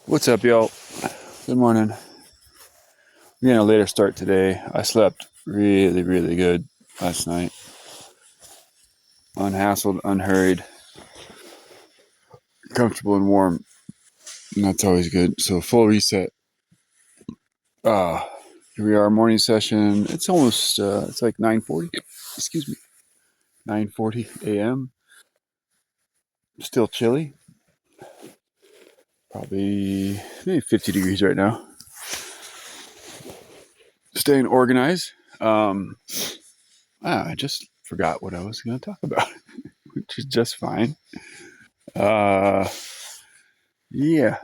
What's up, y'all? Good morning. We're getting a later start today. I slept really, really good last night. Unhassled, unhurried, comfortable and warm. And that's always good. So full reset. Here we are, morning session. It's almost, it's like 9:40. Excuse me. 9:40 a.m. Still chilly. Probably maybe 50 degrees right now. Staying organized. I just forgot what I was going to talk about, which is just fine. Yeah,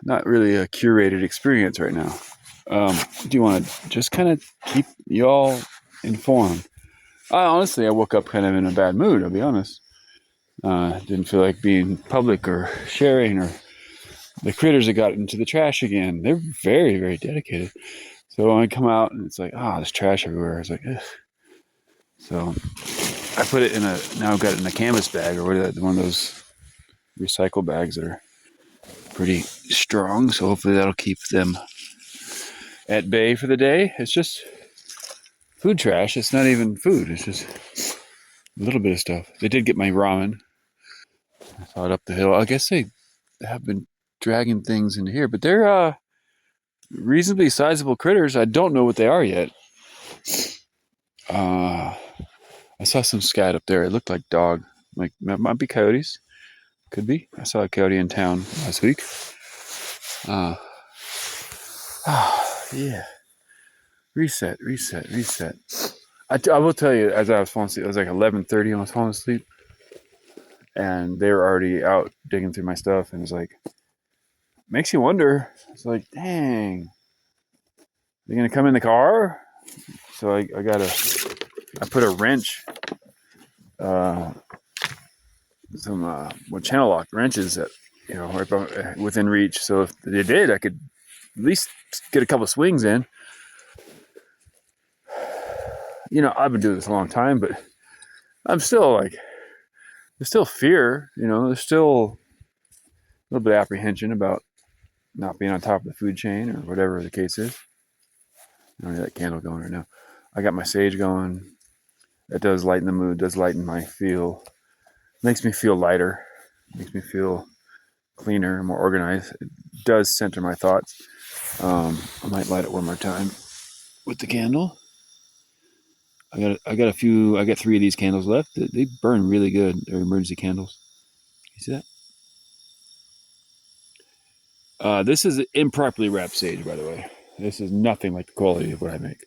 not really a curated experience right now. Do you want to just kind of keep y'all informed? Honestly, I woke up kind of in a bad mood, I'll be honest. Didn't feel like being public or sharing, or the critters that got into the trash again. They're very, very dedicated. So when I come out and it's like, there's trash everywhere. I was like, ugh. So I put it now I've got it in a canvas bag, or one of those recycle bags that are pretty strong. So hopefully that'll keep them at bay for the day. It's just food trash. It's not even food. It's just a little bit of stuff. They did get my ramen. I saw it up the hill. I guess they have been dragging things into here, but they're reasonably sizable critters. I don't know what they are yet. I saw some scat up there. It looked like dog. Like, that might be coyotes. Could be. I saw a coyote in town last week. Yeah. Reset. I will tell you, as I was falling asleep, it was like 11:30 when I was falling asleep. And they were already out digging through my stuff. And it's like, makes you wonder. It's like, dang. They're going to come in the car? So I put a wrench, some channel lock wrenches that, right within reach. So if they did, I could at least get a couple of swings in. I've been doing this a long time, but I'm still like, there's still fear, there's still a little bit of apprehension about not being on top of the food chain or whatever the case is. I don't need that candle going right now. I got my sage going. It does lighten the mood, does lighten my feel. Makes me feel lighter. Makes me feel cleaner, more organized. It does center my thoughts. I might light it one more time with the candle. I got 3 of these candles left. They burn really good. They're emergency candles. You see that? This is improperly wrapped sage, by the way. This is nothing like the quality of what I make.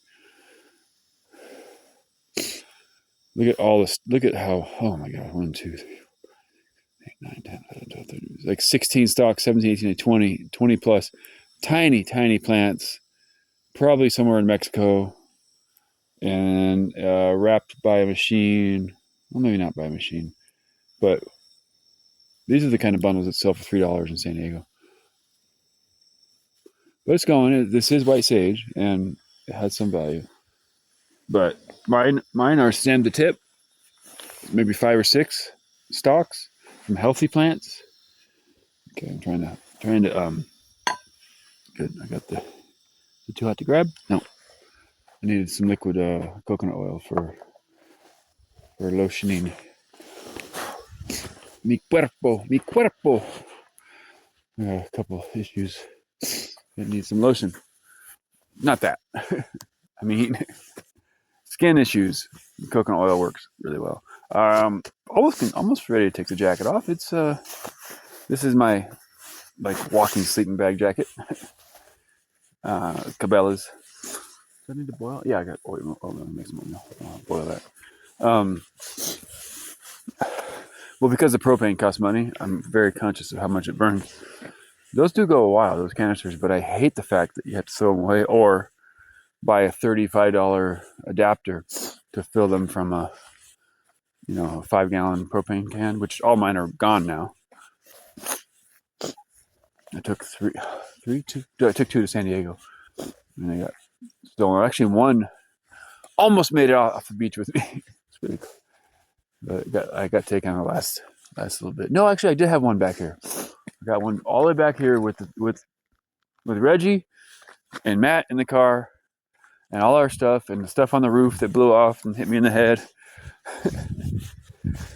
Look at all this. Look at how, oh my God, 1, 2, 3, 8, 9, 10, 11, 12, 13, like 16 stalks, 17, 18, 20 plus. Tiny, tiny plants. Probably somewhere in Mexico. And wrapped by a machine. Well, maybe not by a machine. But these are the kind of bundles that sell for $3 in San Diego. But it's going. This is white sage, and it has some value. But mine are stem to tip, maybe 5 or 6 stalks from healthy plants. Okay, I'm trying to good. I got the too hot to grab. No, I needed some liquid coconut oil for lotioning. Mi cuerpo. I got a couple issues that need some lotion. Not that. I mean, skin issues. Coconut oil works really well. Almost ready to take the jacket off. It's this is my walking sleeping bag jacket. Cabela's. Do I need to boil? Yeah, I got oil. Oh, let me make some oil. I'll boil that. Well, because the propane costs money, I'm very conscious of how much it burns. Those do go a while, those canisters, but I hate the fact that you have to throw them away or buy a $35 adapter to fill them from a 5-gallon propane can, which all mine are gone now. I took two to San Diego, and I got stolen. Actually, one almost made it off the beach with me. It's pretty cool. But I got taken on the last little bit. No, actually, I did have one back here. I got one all the way back here with with Reggie and Matt in the car and all our stuff and the stuff on the roof that blew off and hit me in the head.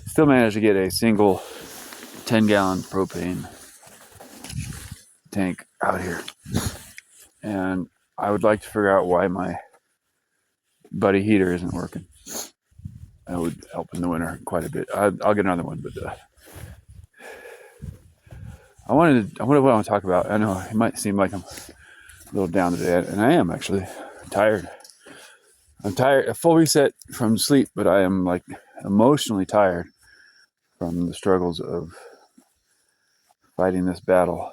Still managed to get a single 10-gallon propane tank out here. And I would like to figure out why my buddy heater isn't working. That would help in the winter quite a bit. I'll get another one, but I want to talk about. I know it might seem like I'm a little down today, and I am actually tired. I'm tired, a full reset from sleep, but I am like emotionally tired from the struggles of fighting this battle.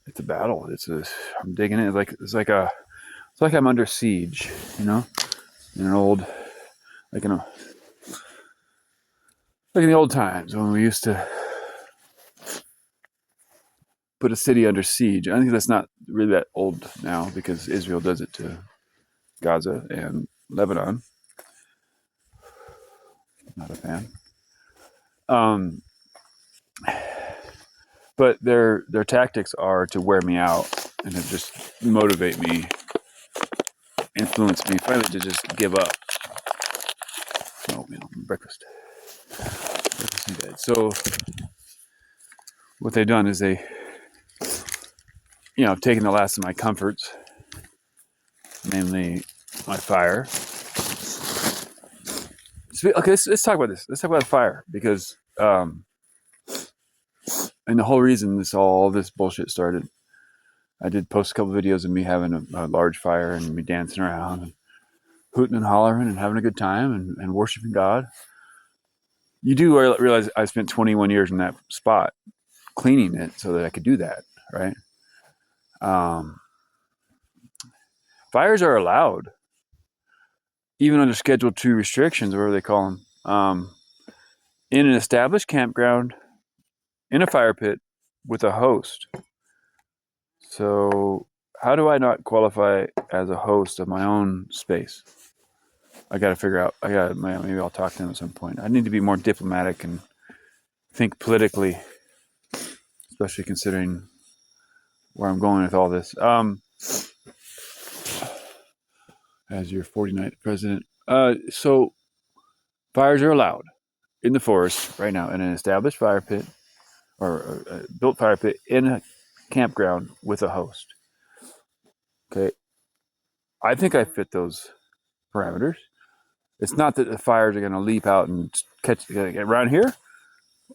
It's a battle. I'm digging in. It's like I'm under siege, you know, in an old, like in the old times when we used to put a city under siege. I think that's not really that old now because Israel does it to Gaza and Lebanon. Not a fan. But their tactics are to wear me out and to just motivate me, influence me, finally to just give up. Breakfast in bed. So what they've done is they've taken the last of my comforts, namely my fire. Okay, let's talk about this. Let's talk about fire because, and the whole reason all this bullshit started. I did post a couple videos of me having a large fire and me dancing around and hooting and hollering and having a good time and worshiping God. You do realize I spent 21 years in that spot cleaning it so that I could do that, right? Fires are allowed, even under Schedule 2 restrictions, whatever they call them, in an established campground, in a fire pit, with a host. So how do I not qualify as a host of my own space? I got to figure out. Maybe I'll talk to them at some point. I need to be more diplomatic and think politically, especially considering where I'm going with all this. As your 49th president. So fires are allowed in the forest right now in an established fire pit or a built fire pit in a campground with a host. Okay. I think I fit those parameters. It's not that the fires are going to leap out and catch around here.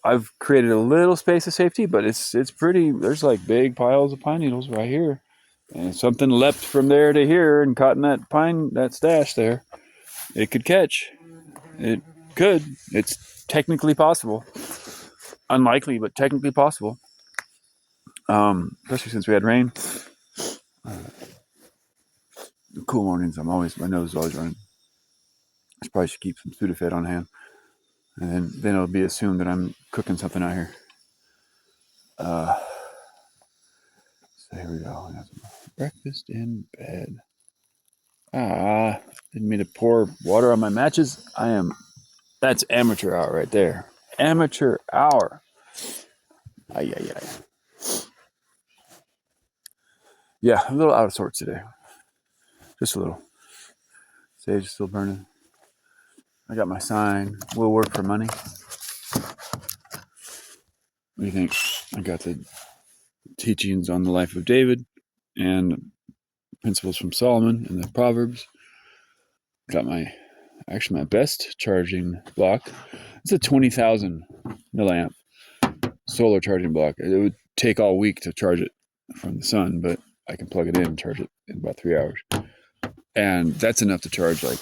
I've created a little space of safety, but it's pretty. There's like big piles of pine needles right here, and if something leapt from there to here and caught in that stash there, it could catch. It could. It's technically possible. Unlikely, but technically possible. Especially since we had rain. Cool mornings. My nose is always running. I probably should keep some Sudafed on hand, and then it'll be assumed that I'm cooking something out here. So here we go. Breakfast in bed. Didn't mean to pour water on my matches. That's amateur hour right there. Amateur hour. Ay. Yeah, I'm a little out of sorts today. Just a little. Sage is still burning. I got my sign. Will work for money. What do you think? I got the teachings on the life of David and principles from Solomon and the Proverbs. Got my best charging block. It's a 20,000 milliamp solar charging block. It would take all week to charge it from the sun, but I can plug it in and charge it in about 3 hours. And that's enough to charge like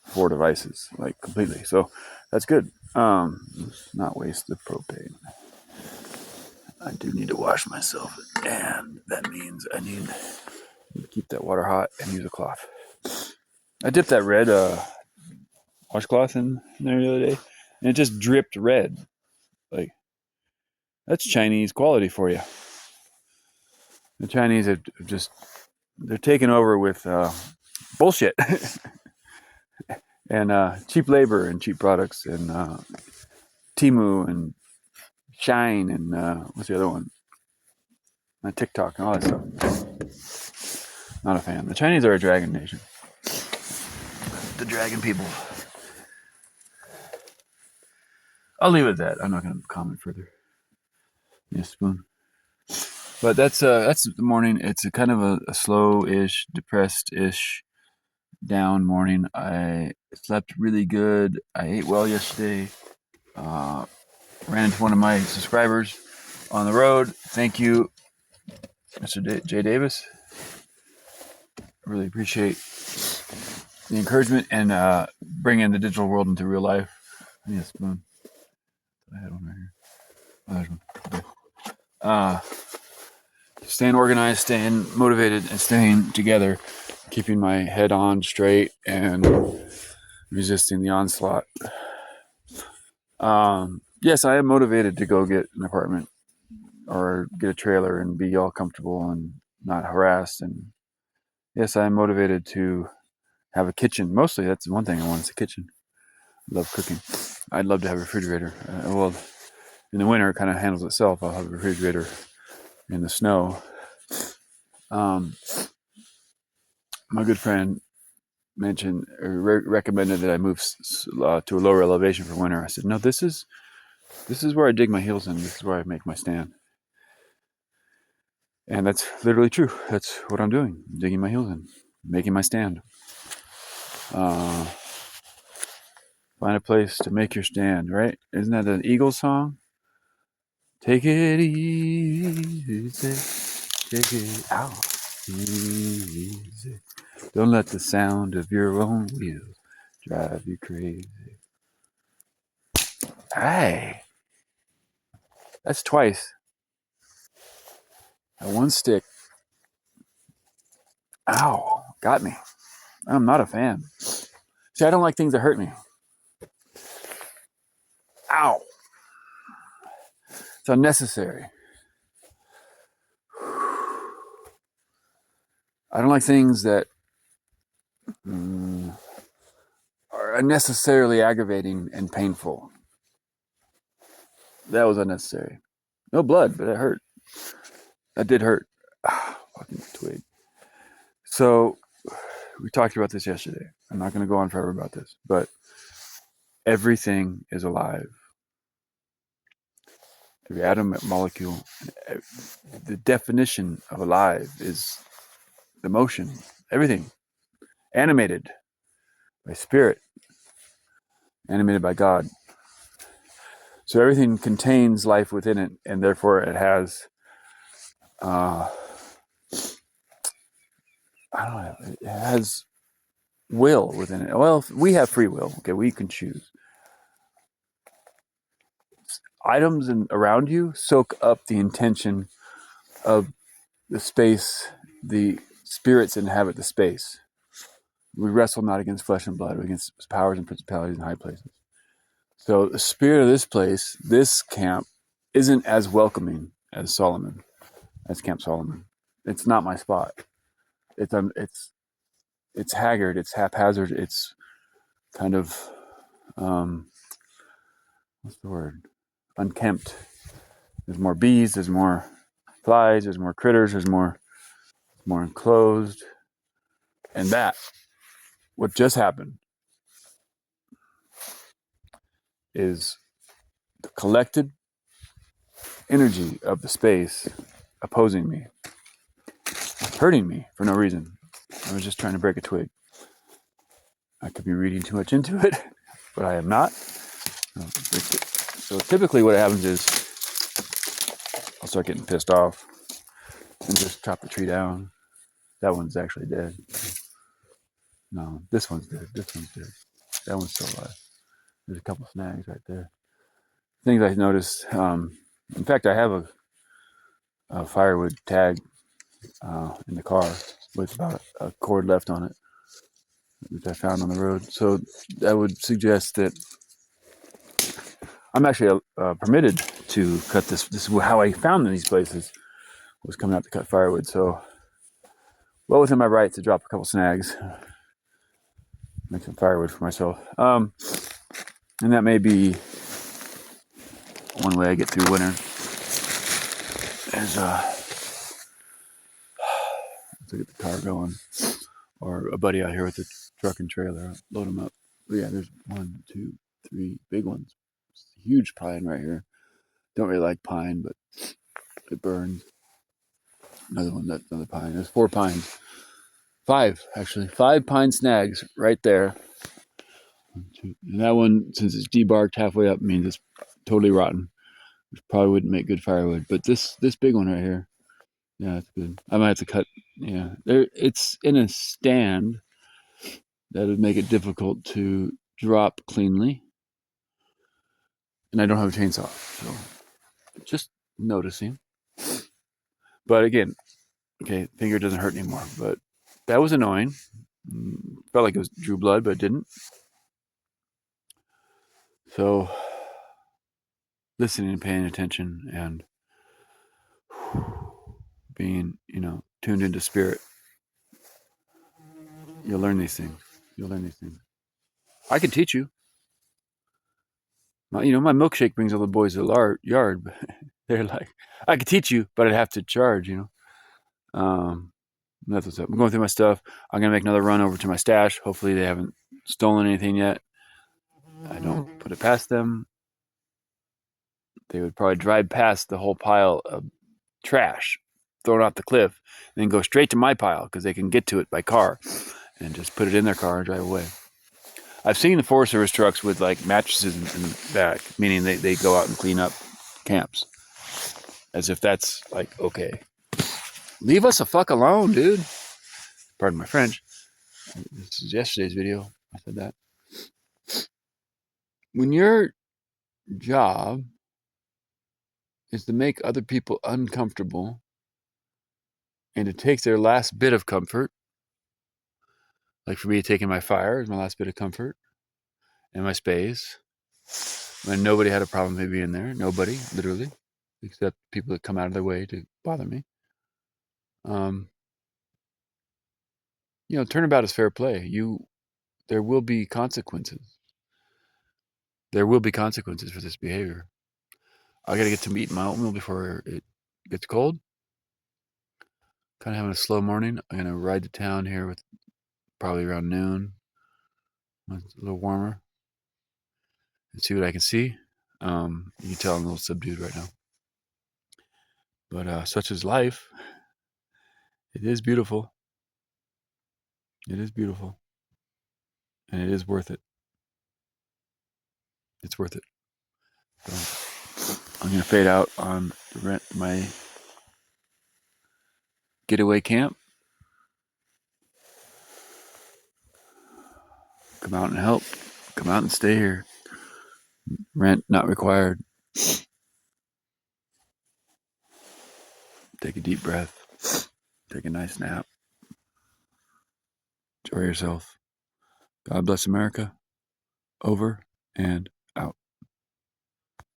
4 devices, like completely. So that's good. Not waste the propane. I do need to wash myself, and that means I need to keep that water hot and use a cloth. I dipped that red washcloth in there the other day, and it just dripped red. Like, that's Chinese quality for you. The Chinese they're taking over with bullshit and cheap labor and cheap products and Temu and Shine and what's the other one? TikTok and all that stuff. Not a fan. The Chinese are a dragon nation. The dragon people. I'll leave it at that. I'm not going to comment further. Yes, spoon. But that's the morning. It's a kind of a slow-ish, depressed-ish, down morning. I slept really good. I ate well yesterday. Ran into one of my subscribers on the road. Thank you, Mr. J. Davis. I really appreciate the encouragement and bringing the digital world into real life. I need a spoon. I had one right here. Oh, there's one. Okay. Staying organized, staying motivated, and staying together, keeping my head on straight and resisting the onslaught. Yes, I am motivated to go get an apartment or get a trailer and be all comfortable and not harassed. And yes, I am motivated to have a kitchen. Mostly, that's one thing I want is a kitchen. I love cooking. I'd love to have a refrigerator. Well, in the winter, it kind of handles itself. I'll have a refrigerator in the snow. My good friend mentioned or recommended that I move to a lower elevation for winter. I said, no, this is where I dig my heels in. This is where I make my stand. And that's literally true. That's what I'm doing. Digging my heels in, making my stand. Find a place to make your stand, right? Isn't that an Eagles song? Take it easy, take it out easy. Don't let the sound of your own wheels drive you crazy. Hey, that's twice. That one stick. Ow, got me. I'm not a fan. See, I don't like things that hurt me. Ow. It's unnecessary. I don't like things that are unnecessarily aggravating and painful. That was unnecessary. No blood, but it hurt. That did hurt. Fucking twig. So, we talked about this yesterday. I'm not going to go on forever about this, but everything is alive. Every atom, molecule. The definition of alive is the motion. Everything. Animated by spirit. Animated by God. So everything contains life within it, and therefore it has, I don't know, it has will within it. Well, we have free will. Okay, we can choose. Items around you soak up the intention of the space. The spirits inhabit the space. We wrestle not against flesh and blood, but against powers and principalities in high places. So the spirit of this place, this camp, isn't as welcoming as Solomon, as Camp Solomon. It's not my spot. It's haggard. It's haphazard. It's kind of what's the word? Unkempt. There's more bees. There's more flies. There's more critters. There's more enclosed. And what just happened, is the collected energy of the space opposing me, hurting me for no reason. I was just trying to break a twig. I could be reading too much into it, but I am not. So typically what happens is I'll start getting pissed off and just chop the tree down. That one's actually dead. No, this one's dead. This one's dead. That one's still alive. There's a couple snags right there. Things I noticed. In fact, I have a firewood tag in the car with about a cord left on it, which I found on the road. So that would suggest that I'm actually permitted to cut this. This is how I found these places, was coming out to cut firewood. So well within my right to drop a couple snags, make some firewood for myself. And that may be one way I get through winter, is to get the car going, or a buddy out here with a truck and trailer. I'll load them up. But yeah, there's 1, 2, 3 big ones. Huge pine right here. Don't really like pine, but it burns. Another one, that's another pine. There's 4 pines. 5, actually. 5 pine snags right there. And that one, since it's debarked halfway up, means it's totally rotten, which probably wouldn't make good firewood. But this big one right here, yeah, that's good. I might have to cut. Yeah, it's in a stand that would make it difficult to drop cleanly, and I don't have a chainsaw, so just noticing. But again, okay, finger doesn't hurt anymore. But that was annoying. Felt like it was drew blood, but it didn't. So listening and paying attention and being, tuned into spirit, you'll learn these things. I can teach you. My milkshake brings all the boys to the yard. But they're like, I could teach you, but I'd have to charge. That's what's up. I'm going through my stuff. I'm gonna make another run over to my stash. Hopefully, they haven't stolen anything yet. I don't put it past them. They would probably drive past the whole pile of trash thrown off the cliff, and then go straight to my pile because they can get to it by car, and just put it in their car and drive away. I've seen the Forest Service trucks with like mattresses in the back, meaning they go out and clean up camps, as if that's like okay. Leave us a fuck alone, dude. Pardon my French. This is yesterday's video. I said that. When your job is to make other people uncomfortable and to take their last bit of comfort, like for me taking my fire is my last bit of comfort, and my space, when nobody had a problem with me being there, nobody, literally, except people that come out of their way to bother me. Turnabout is fair play. There will be consequences. There will be consequences for this behavior. I gotta get to eat my oatmeal before it gets cold. Kind of having a slow morning. I'm gonna ride to town here with probably around noon. When it's a little warmer, and see what I can see. You can tell I'm a little subdued right now. But such is life. It is beautiful. It is beautiful. And it is worth it. It's worth it. So I'm going to fade out on my getaway camp. Come out and help. Come out and stay here. Rent not required. Take a deep breath. Take a nice nap. Enjoy yourself. God bless America. Over and